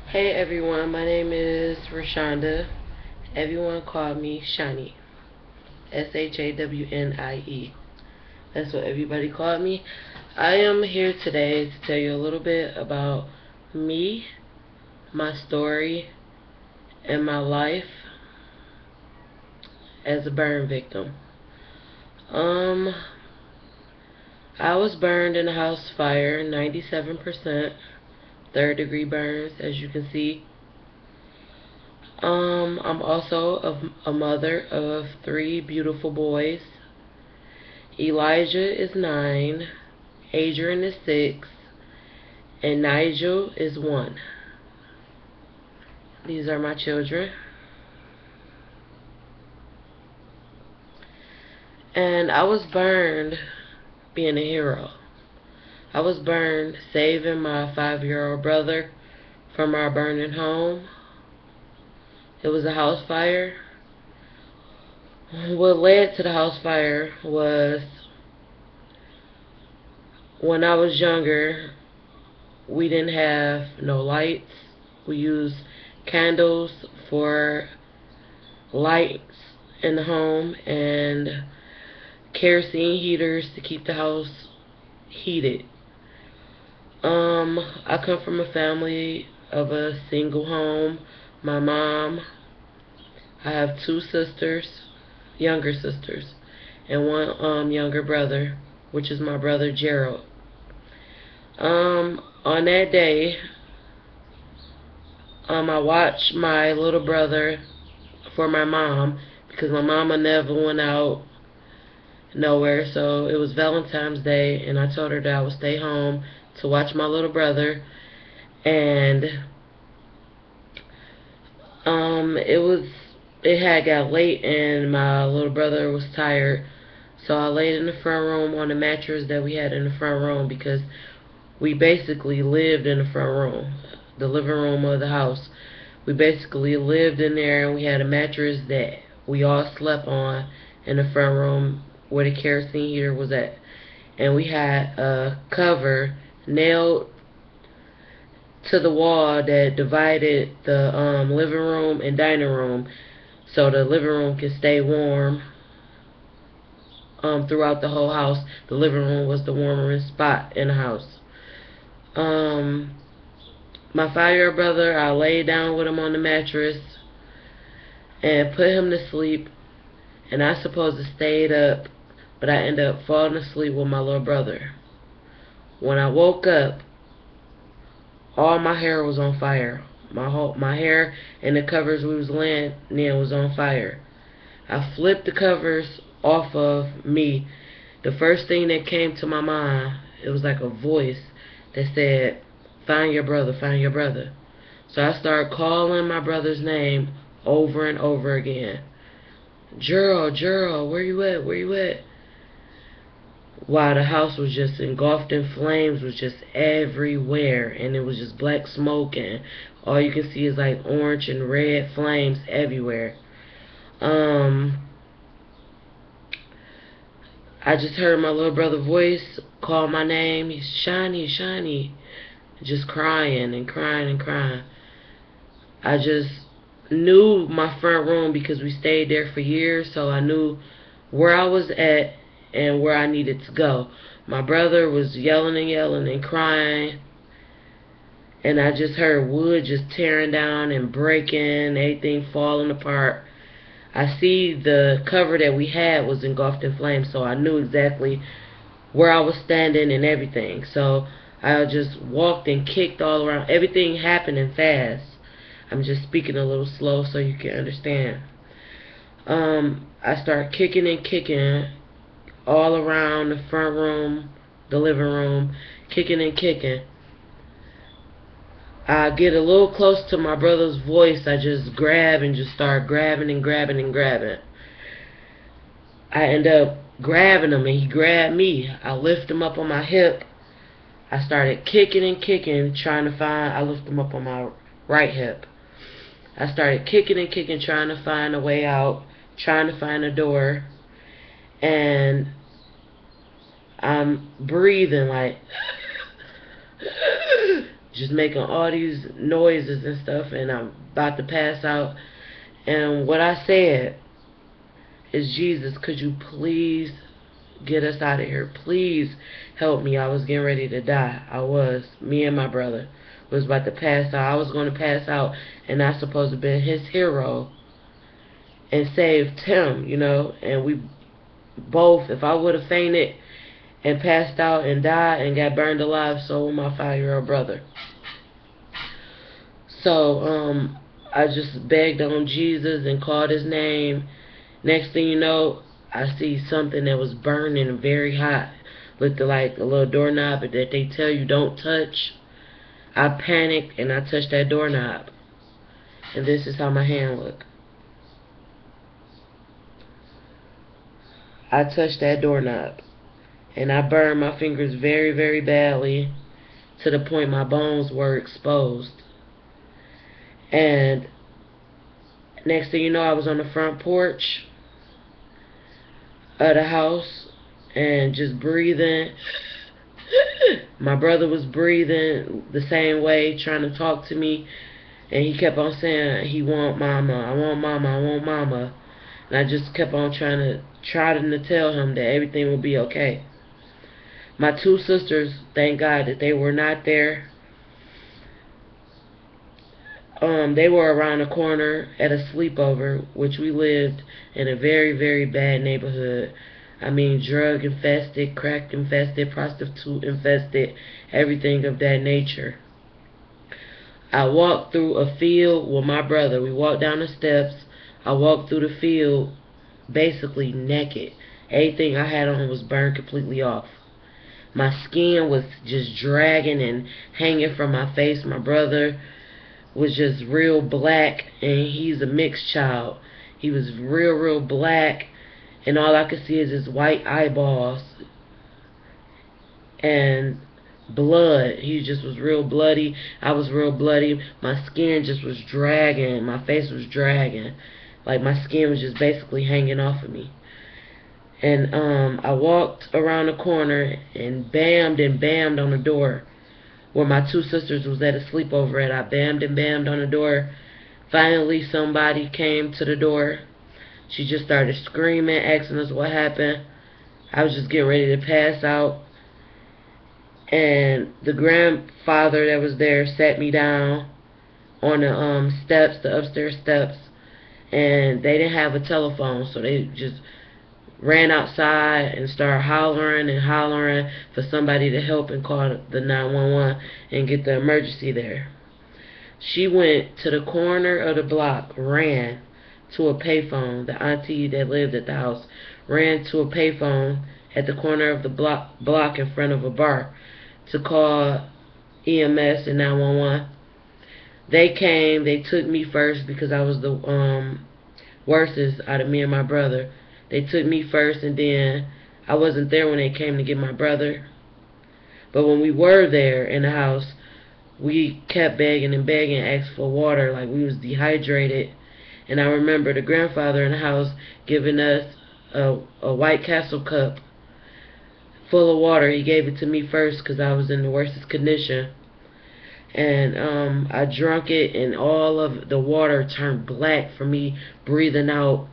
Hey everyone, my name is Rashonda. Everyone called me Shani. Shawnie. That's what everybody called me. I am here today to tell you a little bit about me, my story, and my life as a burn victim. Um, I was burned in a house fire, 97%, third degree burns, as you can see. I'm also a mother of three beautiful boys. Elijah is 9, Adrian is 6, and Nigel is 1. These are my children. And I was burned being a hero. I was burned saving my 5-year-old brother from our burning home. It was a house fire. What led to the house fire was when I was younger, we didn't have no lights. We used candles for lights in the home and kerosene heaters to keep the house heated. I come from a family of a single home. My mom, I have 2 sisters, younger sisters, and one younger brother, which is my brother Gerald. On that day, I watched my little brother for my mom because my mama never went out nowhere. So it was Valentine's Day, and I told her that I would stay home to watch my little brother. And it had got late, and my little brother was tired. So I laid in the front room on the mattress that we had in the front room because we basically lived in the front room, the living room of the house. We basically lived in there, and we had a mattress that we all slept on in the front room where the kerosene heater was at. And we had a cover nailed to the wall that divided the living room and dining room so the living room can stay warm throughout the whole house. The living room was the warmest spot in the house. Um, my 5-year-old brother, I laid down with him on the mattress and put him to sleep, and I supposed to stayed up, but I ended up falling asleep with my little brother. When I woke up, all my hair was on fire. My hair and the covers we was laying in was on fire. I flipped the covers off of me. The first thing that came to my mind, it was like a voice that said, "Find your brother, find your brother." So I started calling my brother's name over and over again. Gerald, Gerald, where you at? Where you at? While the house was just engulfed in flames, was just everywhere, and it was just black smoke, and all you can see is like orange and red flames everywhere. Um, I just heard my little brother's voice call my name. He's Shiny, Shiny, just crying and crying and crying. I just knew my front room because we stayed there for years, so I knew where I was at and where I needed to go. My brother was yelling and yelling and crying, and I just heard wood just tearing down and breaking, everything falling apart. I see the cover that we had was engulfed in flames, so I knew exactly where I was standing and everything. So I just walked and kicked all around. Everything happening fast. I'm just speaking a little slow so you can understand. I start kicking and kicking all around the front room, the living room, kicking and kicking. I get a little close to my brother's voice. I just grab and just start grabbing and grabbing and grabbing. I end up grabbing him and he grabbed me. I lift him up on my hip. I started kicking and kicking, trying to find. I lift him up on my right hip. I started kicking and kicking, trying to find a way out, trying to find a door, and I'm breathing like just making all these noises and stuff, and I'm about to pass out. And what I said is, Jesus, could you please get us out of here? Please help me. I was getting ready to die. I was. Me and my brother was about to pass out. I was going to pass out, and I supposed to be his hero and saved him, you know. And we both, if I would have fainted and passed out and died and got burned alive, so would my 5-year-old brother. So I just begged on Jesus and called his name. Next thing you know, I see something that was burning very hot. Looked like a little doorknob that they tell you don't touch. I panicked and I touched that doorknob. And this is how my hand looked. I touched that doorknob. And I burned my fingers very, very badly, to the point my bones were exposed. And next thing you know, I was on the front porch of the house and just breathing. My brother was breathing the same way, trying to talk to me, and he kept on saying he want mama, I want mama, I want mama. And I just kept on trying to tell him that everything will be okay. My 2 sisters, thank God that they were not there. They were around the corner at a sleepover, which we lived in a very, very bad neighborhood. I mean, drug infested, crack infested, prostitute infested, everything of that nature. I walked through a field with my brother. We walked down the steps. I walked through the field basically naked. Everything I had on was burned completely off. My skin was just dragging and hanging from my face. My brother was just real black, and he's a mixed child. He was real, real black, and all I could see is his white eyeballs and blood. He just was real bloody. I was real bloody. My skin just was dragging. My face was dragging. Like my skin was just basically hanging off of me. And I walked around the corner and bammed on the door where my 2 sisters was at a sleepover at. I bammed and bammed on the door. Finally, somebody came to the door. She just started screaming, asking us what happened. I was just getting ready to pass out. And the grandfather that was there sat me down on the steps, the upstairs steps. And they didn't have a telephone, so they just ran outside and started hollering and hollering for somebody to help and call the 911 and get the emergency there. She went to the corner of the block, ran to a payphone. The auntie that lived at the house ran to a payphone at the corner of the block in front of a bar to call EMS and 911. They came. They took me first because I was the worstest out of me and my brother. They took me first, and then I wasn't there when they came to get my brother. But when we were there in the house, we kept begging and begging, asked for water, like we was dehydrated. And I remember the grandfather in the house giving us a White Castle cup full of water. He gave it to me first because I was in the worstest condition. And I drank it, and all of the water turned black from me breathing out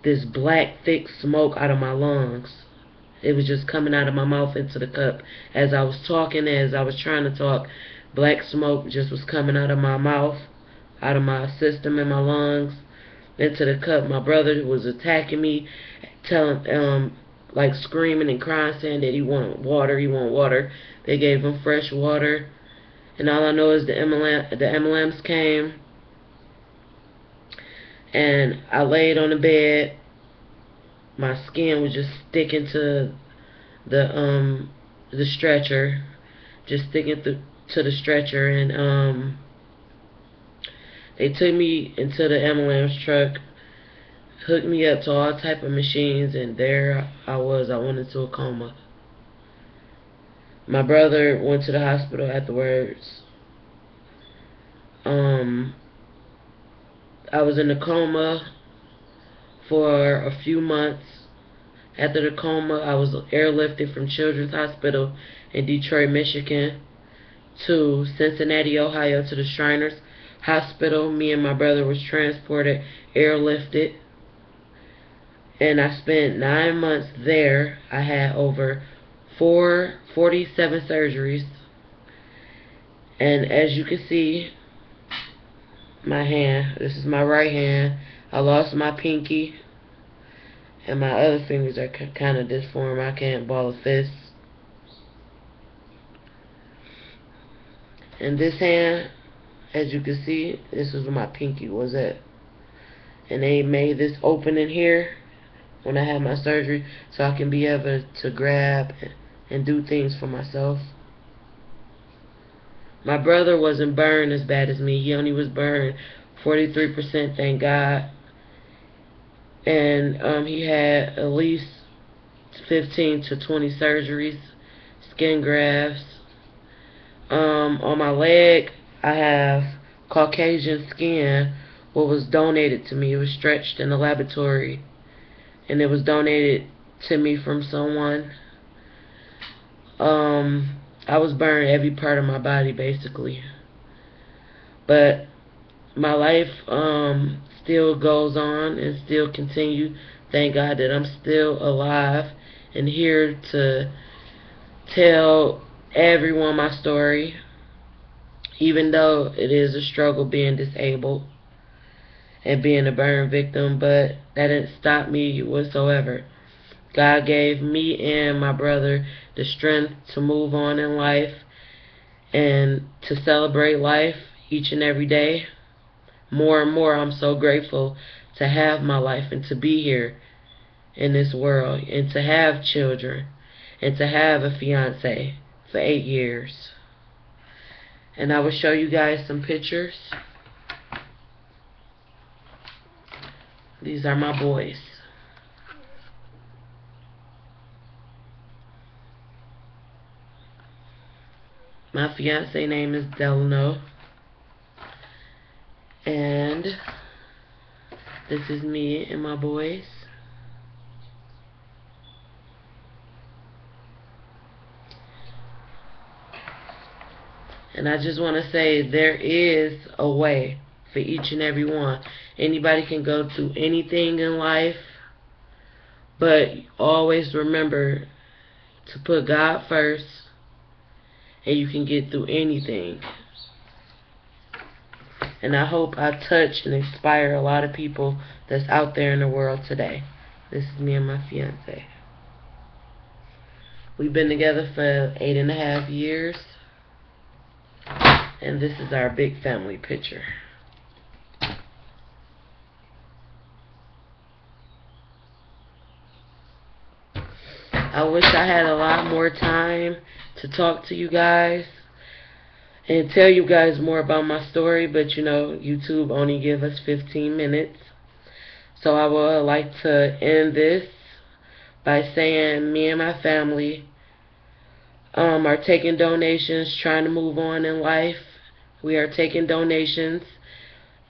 this black, thick smoke out of my lungs. It was just coming out of my mouth into the cup. As I was talking, as I was trying to talk, black smoke just was coming out of my mouth, out of my system and my lungs, into the cup. My brother was attacking me, telling, like screaming and crying, saying that he wanted water, he wanted water. They gave him fresh water. And all I know is the MLMs came, and I laid on the bed. My skin was just sticking to the stretcher, just sticking to the stretcher, and they took me into the MLM's truck, hooked me up to all type of machines, and there I was. I went into a coma. My brother went to the hospital afterwards. I was in a coma for a few months. After the coma, I was airlifted from Children's Hospital in Detroit, Michigan to Cincinnati, Ohio, to the Shriners Hospital. Me and my brother was transported, airlifted, and I spent 9 months there. I had over 47 surgeries, and as you can see, my hand, this is my right hand. I lost my pinky, and my other fingers are kind of disformed. I can't ball a fist. And this hand, as you can see, this is where my pinky was at. And they made this opening here when I had my surgery so I can be able to grab and do things for myself. My brother wasn't burned as bad as me. He only was burned 43%, thank God. And he had at least 15 to 20 surgeries, skin grafts. On my leg, I have Caucasian skin, what was donated to me. It was stretched in the laboratory, and it was donated to me from someone. I was burned every part of my body, basically. But my life still goes on and still continue. Thank God that I'm still alive and here to tell everyone my story, even though it is a struggle being disabled and being a burn victim, but that didn't stop me whatsoever. God gave me and my brother the strength to move on in life and to celebrate life each and every day. More and more, I'm so grateful to have my life and to be here in this world and to have children and to have a fiance for 8 years. And I will show you guys some pictures. These are my boys. My fiance name is Delano. And this is me and my boys. And I just want to say there is a way for each and every one. Anybody can go through anything in life, but always remember to put God first, and you can get through anything. And I hope I touch and inspire a lot of people that's out there in the world today. This is me and my fiance. We've been together for 8.5 years. And this is our big family picture. I wish I had a lot more time to talk to you guys and tell you guys more about my story, but you know, YouTube only give us 15 minutes. So I would like to end this by saying me and my family are taking donations, trying to move on in life. We are taking donations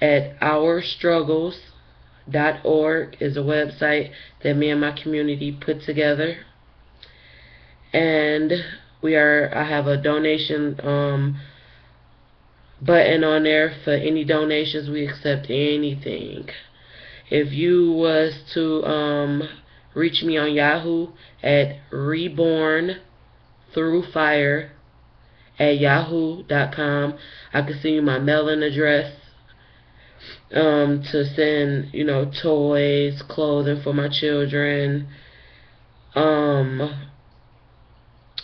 at OurStruggles.org is a website that me and my community put together. And I have a donation button on there for any donations. We accept anything. If you was to reach me on Yahoo at rebornthroughfire@yahoo.com, I can send you my mailing address to send, you know, toys, clothing for my children,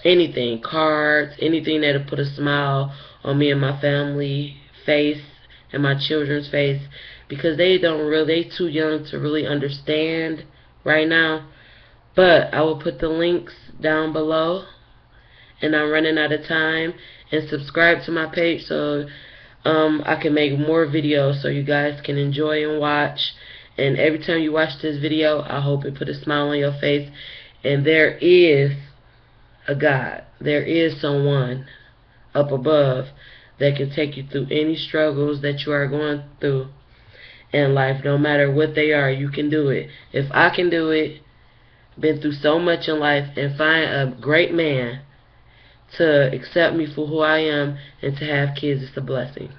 anything, cards, anything that'll put a smile on me and my family face and my children's face, because they too young to really understand right now. But I will put the links down below, and I'm running out of time. And subscribe to my page so I can make more videos so you guys can enjoy and watch. And every time you watch this video, I hope it put a smile on your face. And there is a God. There is someone up above that can take you through any struggles that you are going through in life. No matter what they are, you can do it. If I can do it, been through so much in life, and find a great man to accept me for who I am, and to have kids is a blessing.